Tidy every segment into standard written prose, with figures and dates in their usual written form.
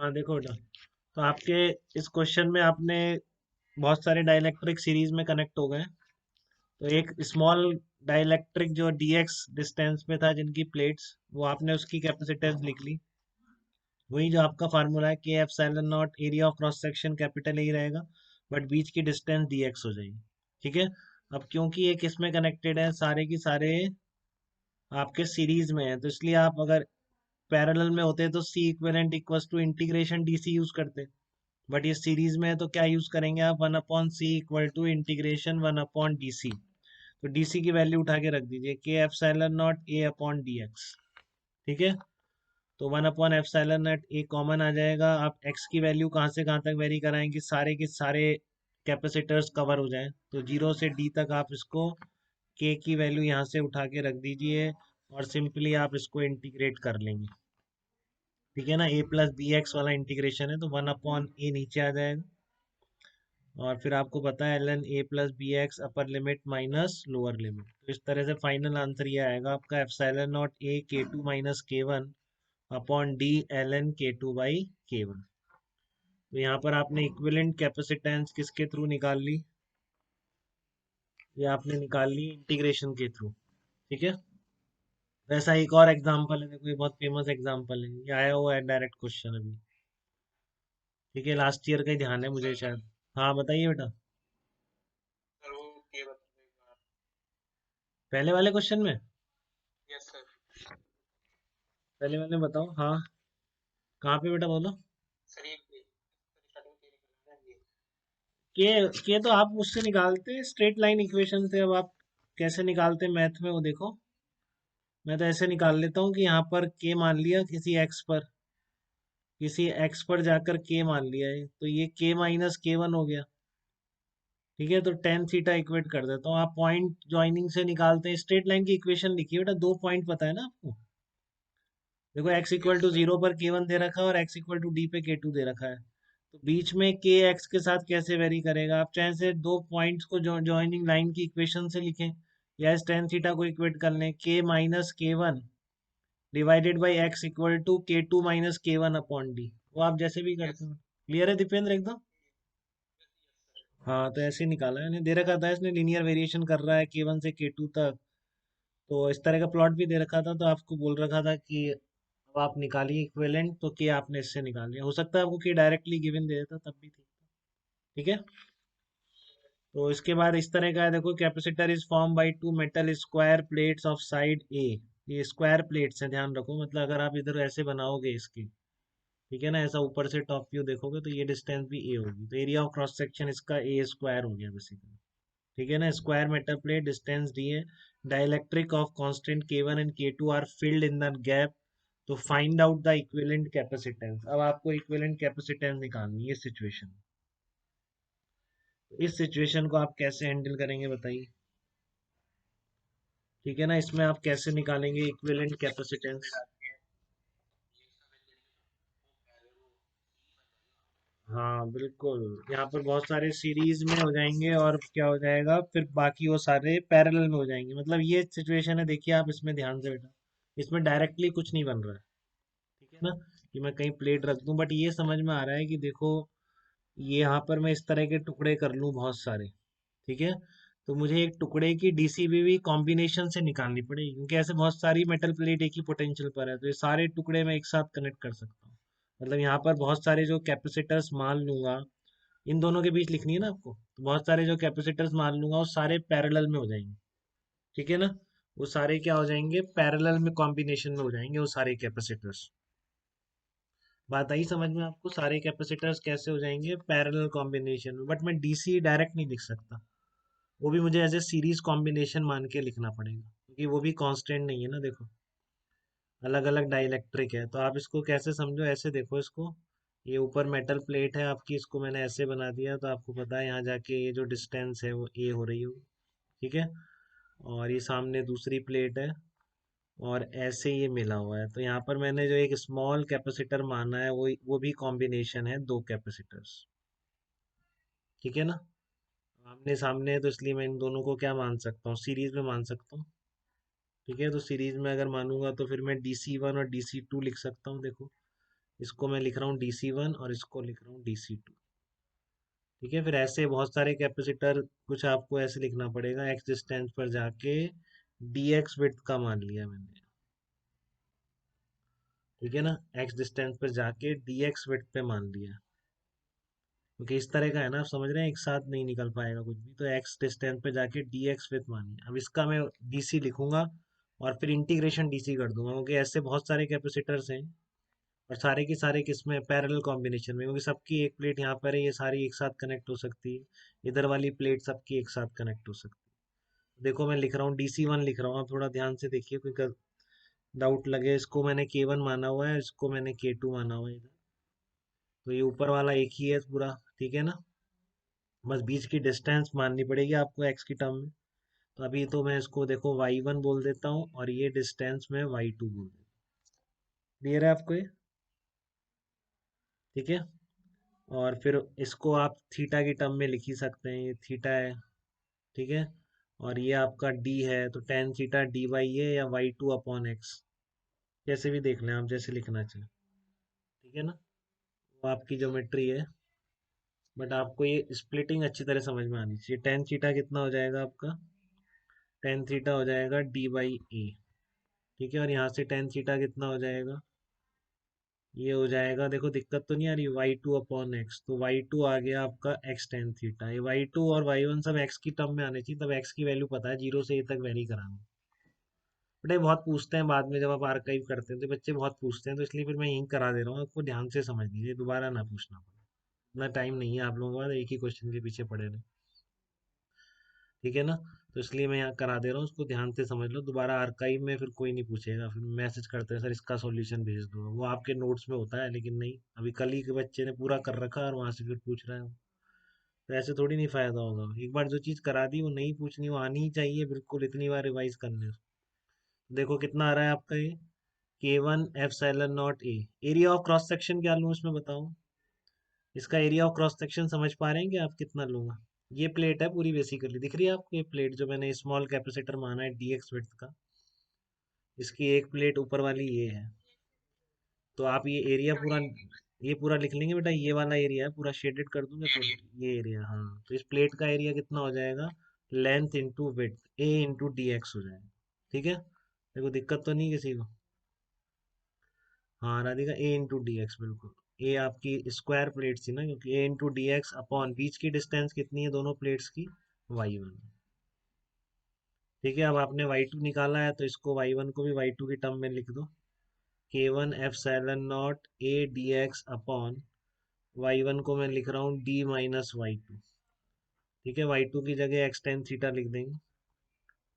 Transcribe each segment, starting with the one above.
हाँ देखो बेटा, तो आपके इस क्वेश्चन में आपने बहुत सारे डाइलेक्ट्रिक सीरीज में कनेक्ट हो गए हैं। तो एक स्मॉल डाइलेक्ट्रिक जो डीएक्स डिस्टेंस में था जिनकी प्लेट्स, वो आपने उसकी कैपेसिटेंस लिख ली। वही जो आपका फार्मूला है, के epsilon not area of cross section capital A रहेगा, बट बीच की डिस्टेंस डीएक्स हो जाएगी। ठीक है। अब क्योंकि ये किस में कनेक्टेड है, सारे की सारे आपके सीरीज में है, तो इसलिए आप अगर पैरेलल में होते तो C equivalent equals to integration DC use करते। बट ये सीरीज में है तो क्या यूज करेंगे आप, one upon C equal to integration one upon D C. तो डीसी की वैल्यू उठा के रख दीजिए, K epsilon not A upon D X. ठीक है। तो one upon epsilon not A common आ जाएगा। आप एक्स की वैल्यू कहाँ से कहाँ तक वेरी कराएंगे, सारे के सारे कैपेसिटर्स कवर हो जाए, तो जीरो से डी तक आप इसको के की वैल्यू यहाँ से उठा के रख दीजिए, और सिंपली आप इसको इंटीग्रेट कर लेंगे। ठीक है ना, ए प्लस बी एक्स वाला इंटीग्रेशन है, तो वन अपॉन ए नीचे आ जाएगा। और फिर आपको पता है ln A plus B X upper limit minus lower limit, तो इस तरह से फाइनल आंसर ये आएगा आपका एप्सिलॉन नॉट ए के two minus K one upon D ln के टू बाई के वन। तो यहाँ पर आपने इक्विवेलेंट कैपेसिटेंस किसके थ्रू निकाल ली, ये आपने निकाल ली इंटीग्रेशन के थ्रू। ठीक है। वैसा एक और एग्जांपल है, देखो ये बहुत फेमस एग्जांपल है, ये आया हुआ है डायरेक्ट क्वेश्चन अभी। ठीक है, लास्ट ईयर का ही ध्यान है मुझे शायद। हाँ बताइए बेटा। सर वो के बताइएगा आप। पहले वाले क्वेश्चन में, यस सर। पहले वाले बताओ हाँ। कहाँ पे बेटा बोलो। सर ये स्टार्टिंग के निकलना है ये। के तो आप उससे निकालते स्ट्रेट लाइन इक्वेशन से। अब आप कैसे निकालते मैथ में वो देखो। मैं तो ऐसे निकाल लेता हूँ कि यहाँ पर के मान लिया किसी एक्स पर, किसी एक्स पर जाकर के मान लिया है, तो ये के माइनस के वन हो गया। ठीक है, तो टेन थीटा इक्वेट कर देता हूँ। आप पॉइंट ज्वाइनिंग से निकालते हैं, स्ट्रेट लाइन की इक्वेशन लिखिए बेटा, दो पॉइंट पता है ना आपको। देखो X equal yes to sir. Zero पर के वन दे रखा है और एक्स इक्वल टू डी पे के टू दे रखा है। तो बीच में के एक्स के साथ कैसे वेरी करेगा, आप चाहे से दो पॉइंट्स को ज्वाइनिंग लाइन की इक्वेशन से लिखें, या इस टेन थीटा को इक्वेट कर लें, K minus K one divided by X equal to K two minus K one upon D. वो आप जैसे भी करते यस। हो। क्लियर है दीपेंद्र एकदम। हाँ तो ऐसे ही निकाला है, दे रखा था इसने लीनियर वेरिएशन कर रहा है के वन से के टू तक। तो इस तरह का प्लॉट भी दे रखा था, तो आपको बोल रखा था कि अब आप निकालिए इक्विवेलेंट, तो के आपने इससे निकाल लिया। हो सकता है आपको के डायरेक्टली गिवन दे देता तब भी ठीक। ठीक है। तो इसके बाद इस तरह का है, देखो capacitor is form by two metal square plates of side A. ये स्क्वायर प्लेट्स हैं, ध्यान रखो, मतलब अगर आप इधर ऐसे बनाओगे इसकी, ठीक है ना, ऐसा ऊपर से टॉप व्यू देखोगे तो ये डिस्टेंस भी ए होगी, तो एरिया ऑफ क्रॉस सेक्शन इसका ए स्क्वायर हो गया बेसिकली। ठीक है ना, स्क्वायर मेटल प्लेट डिस्टेंस दी है, dielectric of constant K one and K two are filled in the gap. तो find out the equivalent capacitance. अब आपको इक्विवेलेंट कैपेसिटेंस निकालनी है सिचुएशन। इस सिचुएशन को आप कैसे हैंडल करेंगे बताइए। ठीक है ना, इसमें आप कैसे निकालेंगे इक्विवेलेंट कैपेसिटेंस। हाँ बिल्कुल, यहाँ पर बहुत सारे सीरीज में हो जाएंगे, और क्या हो जाएगा फिर बाकी वो सारे पैरेलल में हो जाएंगे। मतलब ये सिचुएशन है, देखिए आप इसमें ध्यान से बेटा, इसमें डायरेक्टली कुछ नहीं बन रहा है। ठीक है ना, कि मैं कहीं प्लेट रख दूं, बट ये समझ में आ रहा है कि देखो, ये यहाँ पर मैं इस तरह के टुकड़े कर लूँ बहुत सारे। ठीक है। तो मुझे एक टुकड़े की डीसीबीवी कॉम्बिनेशन से निकालनी पड़ेगी, क्योंकि ऐसे बहुत सारी मेटल प्लेट एक ही पोटेंशियल पर है, तो ये सारे टुकड़े मैं एक साथ कनेक्ट कर सकता हूँ। मतलब यहाँ पर बहुत सारे जो कैपेसिटर्स मान लूंगा, इन दोनों के बीच लिखनी है ना आपको, तो बहुत सारे जो कैपेसिटर्स मान लूंगा वो सारे पैरेलल में हो जाएंगे। ठीक है ना, वो सारे क्या हो जाएंगे, पैरेलल में कॉम्बिनेशन में हो जाएंगे वो सारे कैपेसिटर्स। बात आई समझ में आपको, सारे कैपेसिटर्स कैसे हो जाएंगे पैरेलल कॉम्बिनेशन में। बट मैं डीसी डायरेक्ट नहीं लिख सकता, वो भी मुझे एज ए सीरीज कॉम्बिनेशन मान के लिखना पड़ेगा, क्योंकि वो भी कांस्टेंट नहीं है ना, देखो अलग अलग डाइलेक्ट्रिक है। तो आप इसको कैसे समझो, ऐसे देखो इसको, ये ऊपर मेटल प्लेट है आपकी, इसको मैंने ऐसे बना दिया, तो आपको पता है यहाँ जाके ये जो डिस्टेंस है वो ए हो रही होगी। ठीक है। और ये सामने दूसरी प्लेट है, और ऐसे ये मिला हुआ है, तो यहाँ पर मैंने जो एक स्मॉल कैपेसिटर माना है वो भी कॉम्बिनेशन है दो कैपेसिटर्स। ठीक है ना, आमने सामने है, तो इसलिए मैं इन दोनों को क्या मान सकता हूँ, सीरीज में मान सकता हूँ। ठीक है, तो सीरीज में अगर मानूंगा तो फिर मैं डी सी वन और डी सी टू लिख सकता हूँ, देखो इसको मैं लिख रहा हूँ DC1 और इसको लिख रहा हूँ DC2। ठीक है, फिर ऐसे बहुत सारे कैपेसिटर, कुछ आपको ऐसे लिखना पड़ेगा। एक्स डिस्टेंस पर जाके DX विड्थ का मान लिया मैंने। ठीक है ना, एक्स डिस्टेंस पर जाके DX विड्थ पे मान लिया, क्योंकि इस तरह का है ना, आप समझ रहे हैं, एक साथ नहीं निकल पाएगा कुछ भी। तो एक्स डिस्टेंस पे जाके DX विथ मानिए। अब इसका मैं DC लिखूंगा और फिर इंटीग्रेशन DC कर दूंगा, क्योंकि ऐसे बहुत सारे कैपेसिटर्स हैं और सारे के सारे किसमें, पैरेलल कॉम्बिनेशन में, क्योंकि सबकी एक प्लेट यहाँ पर है, ये सारी एक साथ कनेक्ट हो सकती है। इधर वाली प्लेट सबकी एक साथ कनेक्ट हो सकती है। देखो मैं लिख रहा हूँ DC1 लिख रहा हूँ, आप थोड़ा ध्यान से देखिए, क्योंकि डाउट लगे। इसको मैंने K1 माना हुआ है, इसको मैंने K2 माना हुआ है इधर। तो ये ऊपर वाला एक ही है पूरा। ठीक है ना, बस बीच की डिस्टेंस माननी पड़ेगी आपको एक्स की टर्म में। तो अभी तो मैं इसको देखो Y1 बोल देता हूँ और ये डिस्टेंस में Y2 बोल देता हूँ। क्लियर है आपको ये? ठीक है, और फिर इसको आप थीटा की टर्म में लिख ही सकते हैं, ये थीटा है। ठीक है, और ये आपका D है, तो टेन थीटा DY है, या Y2/X, जैसे भी देख लें आप, जैसे लिखना चाहें। ठीक है ना, वो आपकी ज्योमेट्री है, बट आपको ये स्प्लिटिंग अच्छी तरह समझ में आनी चाहिए। टेन थीटा कितना हो जाएगा आपका, टेन थीटा हो जाएगा D/A। ठीक है, और यहाँ से टेन थीटा कितना हो जाएगा, ये हो जाएगा, देखो दिक्कत तो नहीं आ रही, Y2/X, तो Y2 आ गया आपका एक्स टेन थीटा। ये Y2 और Y1 सब एक्स की टर्म में आने चाहिए, तब एक्स की वैल्यू पता है, 0 से A तक वेरी कराना। बट ये बहुत पूछते हैं बाद में जब आप आर्काइव करते हैं, तो बच्चे बहुत पूछते हैं, तो इसलिए फिर मैं यहीं करा दे रहा हूँ, आपको ध्यान से समझ लीजिए, दोबारा ना पूछना पड़े। इतना टाइम नहीं है आप लोगों के पास एक ही क्वेश्चन के पीछे पड़े रहे। ठीक है ना, तो इसलिए मैं यहाँ करा दे रहा हूँ, उसको ध्यान से समझ लो। दोबारा आर्काइव में फिर कोई नहीं पूछेगा, फिर मैसेज करते हैं सर इसका सॉल्यूशन भेज दो, वो आपके नोट्स में होता है, लेकिन नहीं, अभी कल ही के बच्चे ने पूरा कर रखा और वहां से फिर पूछ रहा है। तो ऐसे थोड़ी नहीं फायदा होगा, एक बार जो चीज करा दी वो नहीं पूछनी, वो आनी ही चाहिए बिल्कुल, इतनी बार रिवाइज करने से। देखो कितना आ रहा है आपका ये, K1 ε0 A। Area of cross section क्या लूँ इसमें बताओ, इसका एरिया ऑफ क्रॉस सेक्शन समझ पा रहे हैं कि आप कितना लूंगा। ये प्लेट है पूरी, बेसिकली दिख रही है आपको, ये प्लेट जो मैंने स्मॉल कैपेसिटर माना है DX विड्थ का, इसकी एक प्लेट ऊपर वाली ये है। तो आप ये एरिया पूरा, ये पूरा लिख लेंगे बेटा, ये वाला एरिया है पूरा, शेडेड कर दूंगा तो ये एरिया, हाँ, तो इस प्लेट का एरिया कितना हो जाएगा, length into width, A into DX हो जाएगा। ठीक है, देखो दिक्कत तो नहीं किसी को। हाँ राधिका, A इंटू DX बिल्कुल। ए आपकी स्क्वायर प्लेट थी ना, क्योंकि A इंटू DX अपॉन बीच की डिस्टेंस कितनी है दोनों प्लेट्स की, Y1। ठीक है, अब आपने Y2 निकाला है, तो इसको Y1 को भी Y2 की टर्म में लिख दो। K1 ε0 A dx upon Y1 को मैं लिख रहा हूँ D-Y2। ठीक है, Y2 की जगह एक्स टेन थीटा लिख देंगे।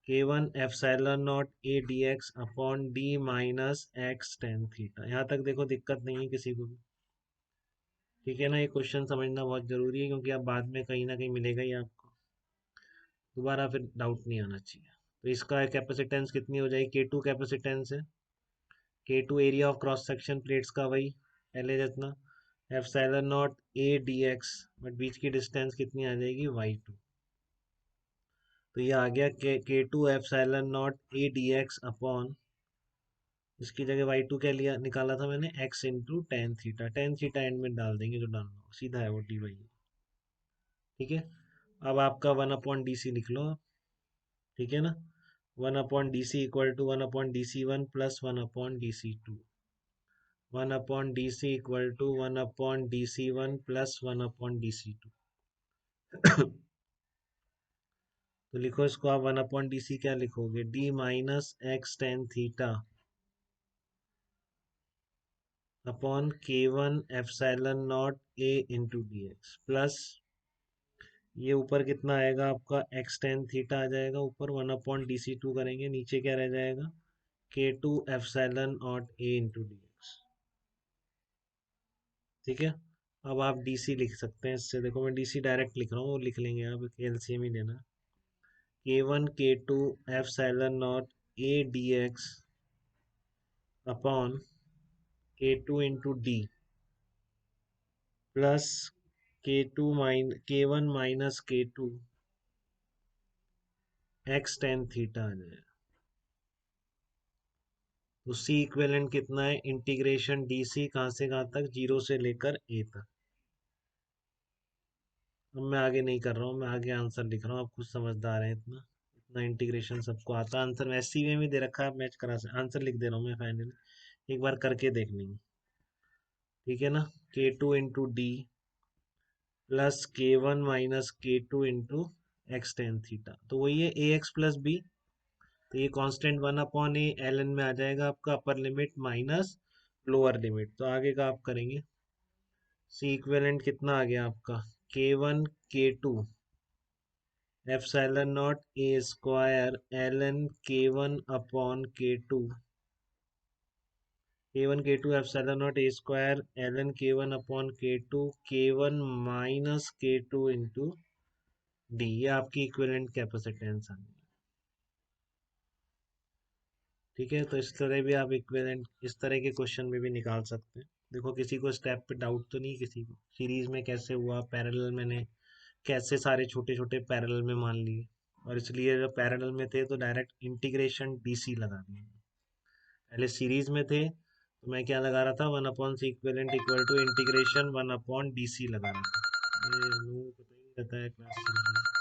K1 ε0 A dx upon D-X tan theta. यहाँ तक देखो दिक्कत नहीं है किसी को भी। ठीक है ना, ये क्वेश्चन समझना बहुत जरूरी है, क्योंकि अब बाद में कहीं ना कहीं मिलेगा ही आपको, दोबारा फिर डाउट नहीं आना चाहिए। तो इसका कैपेसिटेंस कितनी हो जाएगी, K2 कैपेसिटेंस है, K2 area of cross section plates का, वही पहले जितना, ε0 A dx, बट बीच की डिस्टेंस कितनी आ जाएगी, Y2। तो ये आ गया K2 ε0 A dx अपॉन, इसकी जगह Y2 क्या लिया, निकाला था मैंने, x into tan theta and में डाल देंगे, जो डालना हो सीधा है वो dy। ठीक है, अब आपका 1/DC लिख लो आप। ठीक है ना, 1/DC equal to 1/DC1 plus 1/DC2। 1/DC equal to 1/DC1 plus 1/DC2। तो लिखो इसको आप, 1/DC क्या लिखोगे, D-X tan theta upon K1 ε0 A into DX plus, ये ऊपर कितना आएगा आपका, x tan थीटा आ जाएगा ऊपर, 1/DC2 करेंगे, नीचे क्या रह जाएगा, K2 ε0 A इंटू DX। ठीक है, अब आप DC लिख सकते हैं इससे, देखो मैं DC डायरेक्ट लिख रहा हूँ, वो लिख लेंगे आप, LCM ही लेना। K1 K2 ε0 A dx upon K2 into D plus K1 - K2 x tan theta आ जाएगा। तो सी इक्विवेलेंट कितना है, इंटीग्रेशन डी सी कहाँ से कहाँ तक, जीरो से लेकर ए तक। अब मैं आगे नहीं कर रहा हूँ, मैं आगे आंसर लिख रहा हूँ, आप खुद समझदार हैं, इतना इतना इंटीग्रेशन सबको आता है। आंसर वैसे ही में दे रखा है, मैच करा से आंसर लिख दे रहा हूँ मैं फाइनली, एक बार करके देख लेंगे। ठीक है ना, K two into D plus K one minus K two into X tan theta, तो वही है ए एक्स प्लस बी। तो ये constant one upon A L N में आ जाएगा आपका, upper limit minus lower limit. तो आगे का आप करेंगे, सी इक्विवेलेंट कितना आ गया आपका, K one K two epsilon not A square L N K one upon K two epsilon not A square L N K one upon K one minus K two into D, ये आपकी equivalent capacitance आ गई। ठीक है, तो इस तरह भी आप इक्विवेलेंट इस तरह के क्वेश्चन में भी निकाल सकते हैं। देखो किसी को स्टेप पे डाउट तो नहीं, किसी को सीरीज में कैसे हुआ, पैरेलल मैंने कैसे सारे छोटे छोटे पैरेलल में मान लिए, और इसलिए जब पैरेलल में थे तो डायरेक्ट इंटीग्रेशन डीसी लगा दिया। पहले सीरीज में थे तो मैं क्या लगा रहा था, one upon C equivalent equal to integration one upon D C लगा रहा था। ये लोगों को पता ही नहीं रहता है क्लास